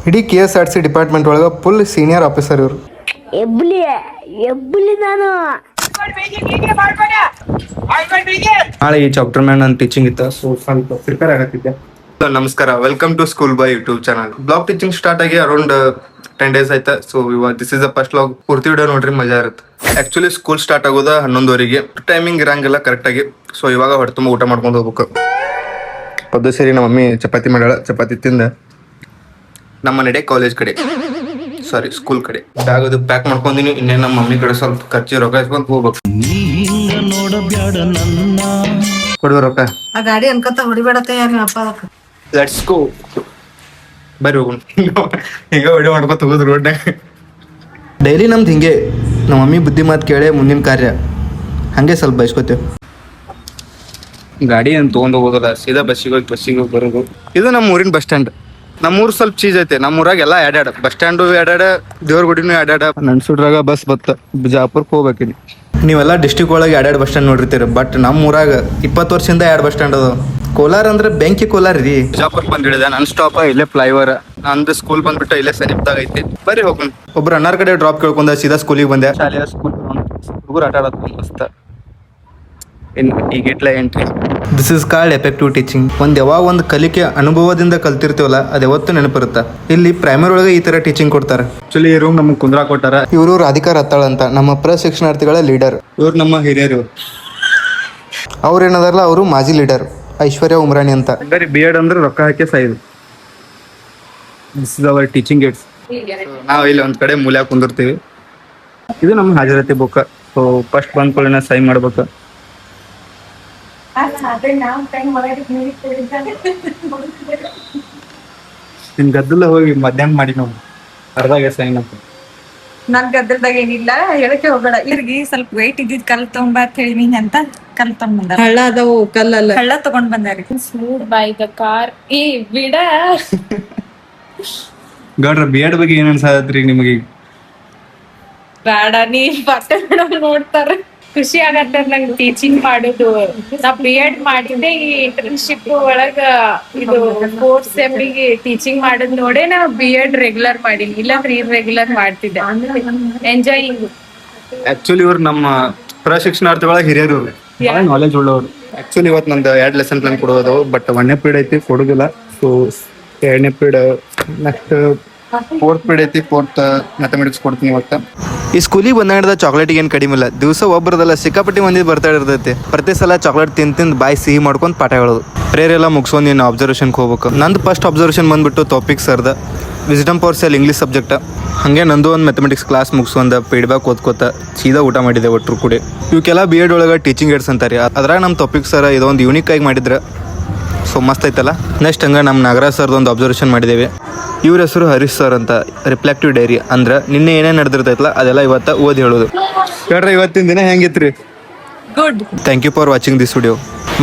ಇಡೀ KSRTC department ಒಳಗೆ full senior officer ಇವರು. ಎಬ್ಬುಲಿ ನಾನು ನಾಳೆ ಈ ಚಾಪ್ಟರ್ ಮೇಲೆ ನನ್ನ ಟೀಚಿಂಗ್ ಇತ್ತು, ಸೊ ಸ್ವಲ್ಪ ಪ್ರಿಪೇರ್ ಆಗತ್ತಿದ್ದೆ. ನಮಸ್ಕಾರ, welcome to school by YouTube channel. Blog teaching start ಆಗಿ ಅರೌಂಡ್ 10 days ಆಯ್ತಾ. ಸೊ ಇವಾಗ this is the first blog. ಪೂರ್ತಿ ವಿಡಿಯೋ ನೋಡ್ರಿ, ಮಜಾ ಇರುತ್ತೆ. ಆಕ್ಚುಲಿ ಸ್ಕೂಲ್ ಸ್ಟಾರ್ಟ್ ಆಗೋದ 11:00 ಟೈಮಿಂಗ್ ಇರಂಗಿಲ್ಲ ಕರೆಕ್ಟ್ ಆಗಿ. ಸೊ ಇವಾಗ ಹೊಟ್ಟೆ ತುಂಬ ಊಟ ಮಾಡ್ಕೊಂಡು ಹೋಗ್ಬೇಕು. ಪದ್ದು ಸರಿ ನಮ್ಮ ಮಮ್ಮಿ ಚಪಾತಿ ಮಾಡ್ಯಾಳ. ಚಪಾತಿ ತಿಂದ ನಮ್ಮ ನಡೆ ಕಾಲೇಜ್ ಕಡೆ, ಸಾರಿ ಸ್ಕೂಲ್ ಕಡೆ ಬ್ಯಾಗ್ ಅದು ಪ್ಯಾಕ್ ಮಾಡ್ಕೊಂಡಿನಿ. ಇನ್ನೇ ನಮ್ಮ ಮಮ್ಮಿ ಕಡೆ ಸ್ವಲ್ಪ ಖರ್ಚು ರೊಕ್ಕ ಇಸ್ಕೊಂಡು ಹೋಗ್ಬೇಕು. ಕೊಡುವ ರೊಕ್ಕ ಆ ಗಾಡಿ ಅನ್ಕತ್ತ ಹೊಡಿಬೇಡತ್ತೆ ಯಾರು ಅಪ್ಪ. ಲೆಟ್ಸ್ ಗೋ, ಬರ್ರಿ ಹೋಗೋಣ. ಹಿಂಗ ವಿಡಿಯೋ ಮಾಡ್ಕೊತ ಹೋಗೋದು ರೋಡ್ನಾಗ. ಡೈಲಿ ನಮ್ದು ಹಿಂಗೆ, ನಮ್ಮ ಮಮ್ಮಿ ಬುದ್ಧಿ ಮಾತು ಕೇಳೇ ಮುಂದಿನ ಕಾರ್ಯ. ಹಂಗೆ ಸ್ವಲ್ಪ ಬಯಸ್ಕೋತೇವೆ. ಗಾಡಿ ಅಂತ ತೊಗೊಂಡು ಹೋಗೋದಲ್ಲ, ಸೀದಾ ಬಸ್ಸಿಗೆ ಹೋಗಿ ಬರೋದು. ಇದು ನಮ್ಮ ಊರಿನ ಬಸ್ ಸ್ಟ್ಯಾಂಡ್. ನಮ್ಮೂರು ಸ್ವಲ್ಪ ಚೀಸ್ ಐತೆ. ನಮ್ಮೂರಾಗ ಎಲ್ಲ ಎಡ್ಯಾಡ, ಬಸ್ ಸ್ಟ್ಯಾಂಡು ಎಡ್ಯಾಡ, ದೇವ್ರಗುಡಿನೂ ಎಡ್ಯಾಡ. ನನ್ಸುಡ್ರಾಗ ಬಸ್ ಬತ್ತ ಬಿಜಾಪುರಕ್ಕೆ ಹೋಗ್ಬೇಕಿನಿ. ನೀವೆಲ್ಲ ಡಿಸ್ಟಿಕ್ ಒಳಗೆ ಎರಡೆರಡು ಬಸ್ ಸ್ಟ್ಯಾಂಡ್ ನೋಡಿರ್ತೀರಿ, ಬಟ್ ನಮ್ಮ ಊರಾಗ 20 ವರ್ಷದಿಂದ 2 ಬಸ್ ಸ್ಟ್ಯಾಂಡ್ ಅದಾವ. ಕೋಲಾರ ಅಂದ್ರೆ ಬೆಂಕಿ ಕೋಲಾರ ರೀ. ಬಿಜಾಪುರ್ ಬಂದಿಳಿದೆ, ನನ್ ಸ್ಟಾಪ್ ಇಲ್ಲೇ ಫ್ಲೈಓವರ್. ನಂದು ಸ್ಕೂಲ್ ಬಂದ್ಬಿಟ್ಟು ಇಲ್ಲೇ ಸಮೀಪದಾಗ ಐತಿ. ಬರ್ರಿ ಹೋಗೋಣ. ಒಬ್ರು ಅಣ್ಣಾರ್ ಕಡೆ ಡ್ರಾಪ್ ಕೇಳ್ಕೊಂಡ ಸೀದಾ ಸ್ಕೂಲಿಗೆ ಬಂದೆ. ಶಾಲೆಯ ಸ್ಕೂಲ್ ಹುಡುಗರು ಆಟ ಆಡೋದು ಮಸ್ತ. ಈಗಿಟ್ಲ entry. This is called effective teaching. ಯಾವಾಗ ಒಂದು ಕಲಿಕೆ ಅನುಭವದಿಂದ ಕಲ್ತಿರ್ತೀವಲ್ಲ, ಅದು ಯಾವತ್ತೂ ನೆನಪಿರುತ್ತೆ. ಇಲ್ಲಿ ಪ್ರೈಮರಿ ಒಳಗೆ ಈ ತರ ಟೀಚಿಂಗ್ ಕೊಡ್ತಾರೆ. ಆಕ್ಚುಲಿ ಈ ರೂಮ್ ನಮ್ಗೆ ಕುಂದ್ರಾ ಕೊಟ್ಟಾರ. ಇವರು ರಾಧಿಕಾ ರತ್ತಾಳ ಅಂತ, ನಮ್ಮ ಪ್ರಶಿಕ್ಷಣಾರ್ಥಿಗಳ ಲೀಡರ್. ಇವ್ರು ನಮ್ಮ ಹಿರಿಯರು. ಅವ್ರು ಏನದಾರಲ್ಲ, ಅವರು ಮಾಜಿ ಲೀಡರ್ ಐಶ್ವರ್ಯ ಉಮ್ರಾಣಿ ಅಂತ. ಬರೀ B.Ed ಅಂದ್ರೆ ರೊಕ್ಕ ಹಾಕಿ ಸಾಯ್ದು. This is our teaching aids. ನಾವು ಇಲ್ಲಿ ಒಂದ್ ಕಡೆ ಮೂಲ್ಯ ಕುಂದಿರ್ತೀವಿ. ಇದು ನಮ್ಮ ಹಾಜರಾತಿ ಬುಕ್. ಸೊ ಫಸ್ಟ್ ಬಂದ್ ಕೂಡಲೇ ಸೈನ್ ಮಾಡ್ಬೇಕು. ನಿನ್ ಗದ್ದಲ ಹೋಗಿ ಮಧ್ಯಾಹ್ನ ಮಾಡಿ ನಾವು ಅರ್ಧಾಗೆ ಸೈನ್ ಅಂತ. ನನ್ ಗದ್ದಲ್ದಾಗ ಏನಿಲ್ಲ, ಹೇಳಕ್ಕೆ ಹೋಗ್ಬೇಡ. ಇವ್ರಿಗೆ ಸ್ವಲ್ಪ ವೆಯ್ಟ್ ಇದ್ದಿದ್ ಕಲ್ ತಗೊಂಬ ಅಂತ ಹೇಳಿ ಅಂತ ಕಲ್ ತಗೊಂಡ್ ಹಳ್ಳ ಅದಾವು, ಕಲ್ಲಲ್ಲ ಹಳ್ಳ ತಗೊಂಡ್ ಬಂದಾರಿ. By the car. ಈ ಬಿಡ ಗೌಡ್ರ B.Ed ಬಗ್ಗೆ ಏನ್ ಅನ್ಸಾದ್ರಿ ನಿಮಗೆ? ಬೇಡ, ನೀ ಬಟ್ಟೆ ನೋಡ್ತಾರ. ಖುಷಿ ಆಗತ್ತೆ ನಂಗೆ ಟೀಚಿಂಗ್ ಮಾಡೋದು. ನಾ B.Ed ಮಾಡಿದ್ದೆ. ಈ ಇಂಟರ್ನ್ಶಿಪ್ ಒಳಗ ಇದು 4th ಸೆಮ್ಮಿಗೆ ಟೀಚಿಂಗ್ ಮಾಡೋದ್ ನೋಡೇ ನಾ B.Ed ರೆಗ್ಯುಲರ್ ಮಾಡೀನಿ. ಇಲ್ಲಾಂದ್ರೆ ಇರ್ರೆಗ್ಯುಲರ್ ಮಾಡ್ತಿದ್ದೆ. ಎಂಜಾಯಿಂಗ್. ಆಕ್ಚುಲಿ ಇವ್ರು ನಮ್ಮ ಪ್ರಶಿಕ್ಷಣಾರ್ಥಿಗಳ ಹಿರಿಯರು, ನಾಲೆಜ್ ಉಳ್ಳವರು. ಆಕ್ಚುಲಿ ಇವತ್ತು ನಂದು 2 ಲೆಸನ್ ಪ್ಲಾನ್ ಕೊಡೋದು, ಬಟ್ 1ನೇ ಪೀರಿಯಡ್ ಐತಿ ಕೊಡುದಿಲ್ಲ. ಸೊ 2ನೇ ಪೀರಿಯಡ್ ನೆಕ್ಸ್ಟ್ 4th ಪೀರಿಯಡ್ ಐತಿ. 4th ಮ್ಯಾಥಮೆಟಿಕ್ಸ್ ಕೊಡ್ತೀನಿ ಇವತ್ತು. ಈ ಸ್ಕೂಲಿಗೆ ಬಂದ ಚಾಕ್ಲೇಟಿಗೆ ಏನು ಕಡಿಮೆ ಇಲ್ಲ. ದಿವಸ ಒಬ್ಬರದಲ್ಲ ಸಿಕ್ಕಾಪಟ್ಟಿ ಮಂದಿ ಬರ್ತಾ ಇರ್ತೈತಿ. ಪ್ರತಿ ಸಲ ಚಾಕ್ಲೇಟ್ ತಿಂದು ಬಾಯಿ ಸಿಹಿ ಮಾಡ್ಕೊಂಡು ಪಾಠ ಹೇಳೋದು. ಪ್ರೇಯರ್ ಎಲ್ಲ ಮುಗಿಸ್ಕೊಂಡು ನೀನು ಅಬ್ಸರ್ವೇಷನ್ಗೆ ಹೋಗ್ಬೇಕು. ನಂದು ಫಸ್ಟ್ ಅಬ್ಸರ್ವೇಷನ್ ಬಂದ್ಬಿಟ್ಟು ಟಾಪಿಕ್ ಸರ್ದ ವಿಸ್ಡಮ್ ಪವರ್ ಸೆಲ್ ಇಂಗ್ಲೀಷ್ ಸಬ್ಜೆಕ್ಟ್. ಹಾಗೆ ನಂದು ಒಂದು ಮ್ಯಾಥಮೆಟಿಕ್ಸ್ ಕ್ಲಾಸ್ ಮುಗಿಸ್ಕೊಂಡು ಫೀಡ್ಬ್ಯಾಕ್ ಓದ್ಕೋತ ಸೀದಾ ಊಟ ಮಾಡಿದೆ ಒಟ್ಟರು ಕೂಡ. ಇವಕ್ಕೆಲ್ಲ B.Ed ಒಳಗೆ ಟೀಚಿಂಗ್ ಏಡ್ಸ್ ಅಂತಾರೆ. ಅದ್ರಾಗ ನಮ್ಮ ಟಾಪಿಕ್ ಸರ್ ಇದೊಂದು ಯೂನಿಕ್ ಆಗಿ ಮಾಡಿದ್ರೆ ಸೊ ಮಸ್ತ್ ಐತಲ್ಲ. ನೆಕ್ಸ್ಟ್ ಹಂಗೆ ನಮ್ಮ ನಾಗರಾಜ್ ಸರ್ದು ಒಂದು ಅಬ್ಸರ್ವೇಷನ್ ಮಾಡಿದ್ದೇವೆ. ಇವ್ರ ಹೆಸರು ಹರೀಶ್ ಸರ್ ಅಂತ. ರಿಫ್ಲೆಕ್ಟಿವ್ ಡೈರಿ ಅಂದ್ರೆ ನಿನ್ನೆ ಏನೇನು ನಡೆದಿರ್ತೈತಲ್ಲ ಅದೆಲ್ಲ ಇವತ್ತು ಓದಿ ಹೇಳೋದು. ಹೇಳ್ರಿ ಇವತ್ತಿನ ದಿನ ಹೆಂಗಿತ್ರಿ? Good. Thank you for watching this video.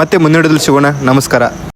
ಮತ್ತೆ ಮುಂದಿಡೋದ್ರಲ್ಲಿ ಸಿಗೋಣ. ನಮಸ್ಕಾರ.